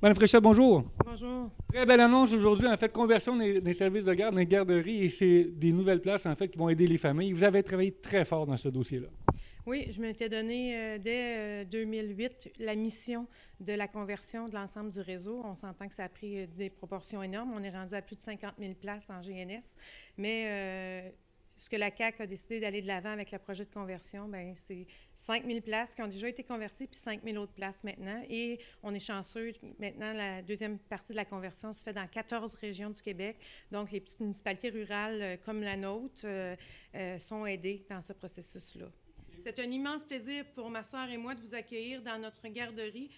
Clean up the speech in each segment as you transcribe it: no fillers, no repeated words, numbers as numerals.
Madame Fréchette, bonjour. Bonjour. Très belle annonce aujourd'hui, en fait, conversion des services de garde, des garderies, et c'est des nouvelles places, en fait, qui vont aider les familles. Vous avez travaillé très fort dans ce dossier-là. Oui, je m'étais donné dès 2008 la mission de la conversion de l'ensemble du réseau. On s'entend que ça a pris des proportions énormes. On est rendu à plus de 50 000 places en GNS. Mais ce que la CAQ a décidé d'aller de l'avant avec le projet de conversion, bien, c'est 5 000 places qui ont déjà été converties, puis 5 000 autres places maintenant. Et on est chanceux. Maintenant, la deuxième partie de la conversion se fait dans 14 régions du Québec. Donc, les petites municipalités rurales comme la nôtre sont aidées dans ce processus-là. C'est un immense plaisir pour ma sœur et moi de vous accueillir dans notre garderie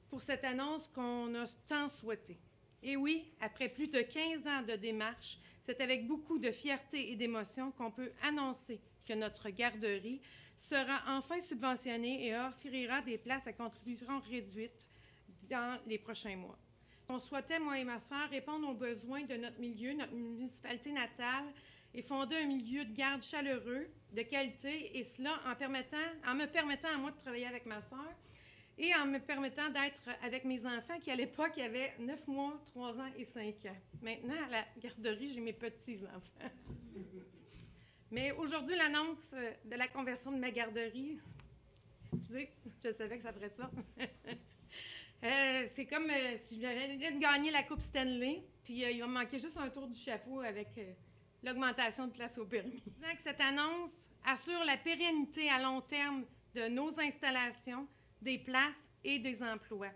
pour cette annonce qu'on a tant souhaitée. Et oui, après plus de 15 ans de démarche, c'est avec beaucoup de fierté et d'émotion qu'on peut annoncer que notre garderie sera enfin subventionnée et offrira des places à contribution réduite dans les prochains mois. On souhaitait, moi et ma sœur, répondre aux besoins de notre milieu, notre municipalité natale, et fonder un milieu de garde chaleureux, de qualité, et cela en me permettant à moi de travailler avec ma sœur et en me permettant d'être avec mes enfants qui, à l'époque, avaient 9 mois, 3 ans et 5 ans. Maintenant, à la garderie, j'ai mes petits-enfants. Mais aujourd'hui, l'annonce de la conversion de ma garderie, excusez, je savais que ça ferait ça. C'est comme si j'avais gagné la Coupe Stanley, puis il va me manquer juste un tour du chapeau avec l'augmentation de place au permis. Disant que cette annonce assure la pérennité à long terme de nos installations, des places et des emplois.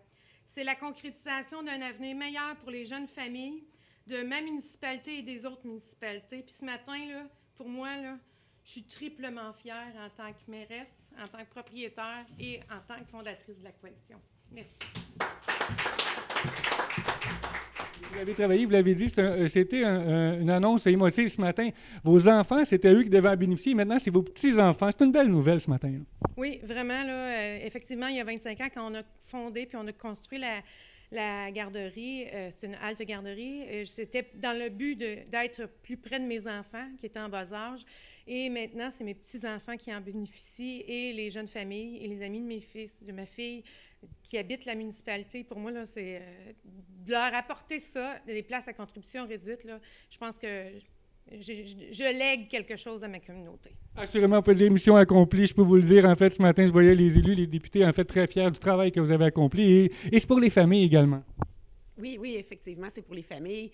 C'est la concrétisation d'un avenir meilleur pour les jeunes familles de ma municipalité et des autres municipalités. Puis ce matin, là, pour moi, là, je suis triplement fière en tant que mairesse, en tant que propriétaire et en tant que fondatrice de la coalition. Merci. Vous avez travaillé, vous l'avez dit, c'était une annonce émotive ce matin. Vos enfants, c'était eux qui devaient en bénéficier. Maintenant, c'est vos petits-enfants. C'est une belle nouvelle ce matin. Là. Oui, vraiment. Là, effectivement, il y a 25 ans, quand on a fondé puis on a construit la garderie, c'est une halte garderie. C'était dans le but d'être plus près de mes enfants qui étaient en bas âge. Et maintenant, c'est mes petits-enfants qui en bénéficient et les jeunes familles et les amis de ma fille qui habitent la municipalité. Pour moi, là, c'est de leur apporter ça, des places à contribution réduite. Là, je pense que je lègue quelque chose à ma communauté. Assurément, vous faites dire mission accomplie, je peux vous le dire. En fait, ce matin, je voyais les élus, les députés, en fait, très fiers du travail que vous avez accompli. Et c'est pour les familles également. Oui, effectivement, c'est pour les familles.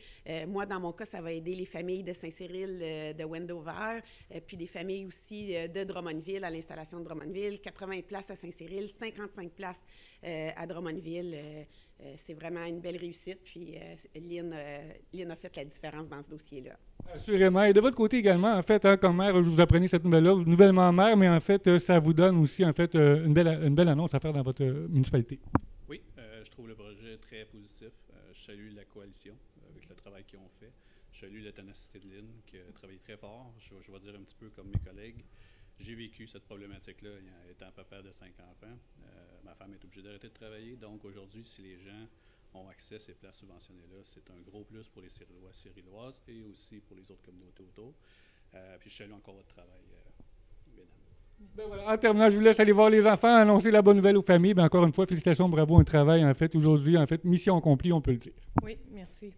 Moi, dans mon cas, ça va aider les familles de Saint-Cyril, de Wendover, puis des familles aussi de Drummondville, à l'installation de Drummondville. 80 places à Saint-Cyril, 55 places à Drummondville. C'est vraiment une belle réussite. Puis Lynn a fait la différence dans ce dossier-là. Assurément. Et de votre côté également, en fait, hein, comme maire, je vous apprenais cette nouvelle-là, nouvellement maire, mais en fait, ça vous donne aussi, en fait, une belle annonce à faire dans votre municipalité. Oui, je trouve le projet très positif. Je salue la coalition avec le travail qu'ils ont fait. Je salue la ténacité de Lynn qui a travaillé très fort. Je vais dire un petit peu comme mes collègues. J'ai vécu cette problématique-là étant papa de 5 enfants. Ma femme est obligée d'arrêter de travailler. Donc aujourd'hui, si les gens ont accès à ces places subventionnées-là, c'est un gros plus pour les Cyrillois, Cyrilloises et aussi pour les autres communautés autour. Puis je salue encore votre travail, mesdames. Ben voilà. En terminant, je vous laisse aller voir les enfants, annoncer la bonne nouvelle aux familles. Ben encore une fois, félicitations, bravo, un travail en fait aujourd'hui, en fait, mission accomplie, on peut le dire. Oui, merci.